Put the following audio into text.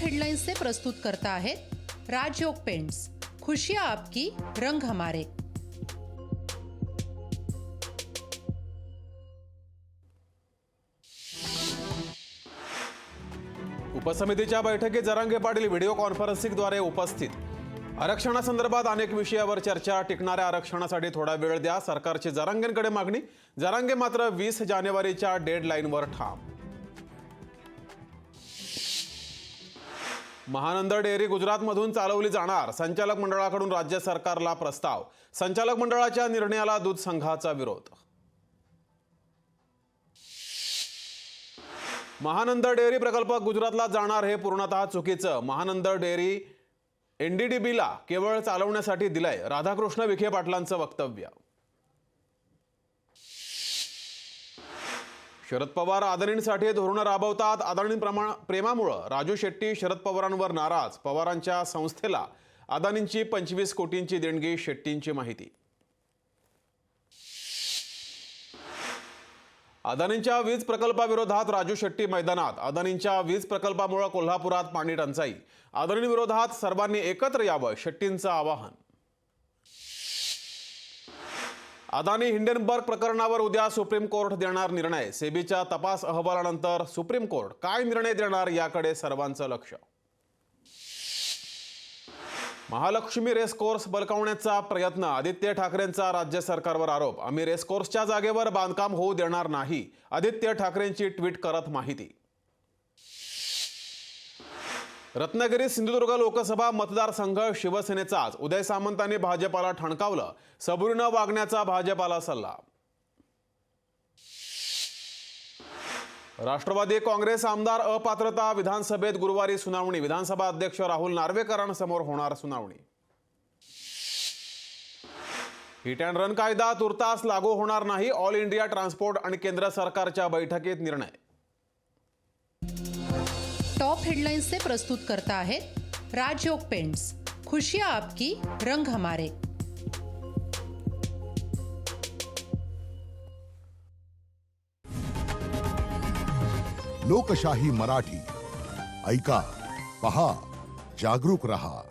हेडलाइन्सचे प्रस्तुत करता आहेत राजयोग पेंट्स, खुशियाँ आपकी, रंग हमारे। उपसमितीच्या बैठकीत जरांगे पाटील व्हिडिओ कॉन्फरन्सिंगद्वारे उपस्थित। आरक्षणासंदर्भात अनेक विषयावर चर्चा, टिकणाऱ्या आरक्षणासाठी थोडा वेळ द्या, सरकारची जरांगेंकडे मागणी। जरांगे मात्र 20 जानेवारीच्या डेडलाईनवर ठाम। महानंद डेअरी गुजरातमधून चालवली जाणार, संचालक मंडळाकडून राज्य सरकारला प्रस्ताव। संचालक मंडळाच्या निर्णयाला दूध संघाचा विरोध। महानंद डेअरी प्रकल्प गुजरातला जाणार हे पूर्णतः चुकीचं। महानंद डेअरी एनडीडीबीला केवळ चालवण्यासाठी दिलंय, राधाकृष्ण विखे पाटलांचं वक्तव्य। शरद पवार अदानींसाठी धोरण राबवतात, अदानी प्रेमामुळे राजू शेट्टी शरद पवारांवर नाराज। पवारांच्या संस्थेला अदानींची 25 कोटींची देणगी, शेट्टींची माहिती। अदानींच्या वीज प्रकल्पाविरोधात राजू शेट्टी मैदानात। अदानींच्या वीज प्रकल्पामुळे कोल्हापुरात पाणी टंचाई, अदानींविरोधात सर्वांनी एकत्र यावं, शेट्टींचं आवाहन। अदानी हिंडनबर्ग प्रकरणावर उद्या सुप्रीम कोर्ट देणार निर्णय। सेबीच्या तपास अहवालानंतर सुप्रीम कोर्ट काय निर्णय देणार याकडे सर्वांचं लक्ष। महालक्ष्मी रेसकोर्स बळकावण्याचा प्रयत्न, आदित्य ठाकरेंचा राज्य सरकारवर आरोप। आम्ही रेसकोर्सच्या जागेवर बांधकाम होऊ देणार नाही, आदित्य ठाकरेंची ट्विट करत माहिती। रत्नागिरी सिंधुदुर्ग लोकसभा मतदारसंघ शिवसेनेचाच, उदय सामंतांनी भाजपाला ठणकावलं, सबुरीनं वागण्याचा भाजपाला सल्ला। राष्ट्रवादी काँग्रेस आमदार अपात्रता, विधानसभेत गुरुवारी सुनावणी। विधानसभा अध्यक्ष राहुल नार्वेकरांसमोर होणार सुनावणी। हिट अँड रन कायदा तुर्तास लागू होणार नाही, ऑल इंडिया ट्रान्सपोर्ट आणि केंद्र सरकारच्या बैठकीत निर्णय। टॉप हेडलाइन्सचे प्रस्तुत करता आहेत राजयोग पेंट्स, खुशियाँ आपकी, रंग हमारे। लोकशाही मराठी, ऐका, पहा, जागरूक रहा।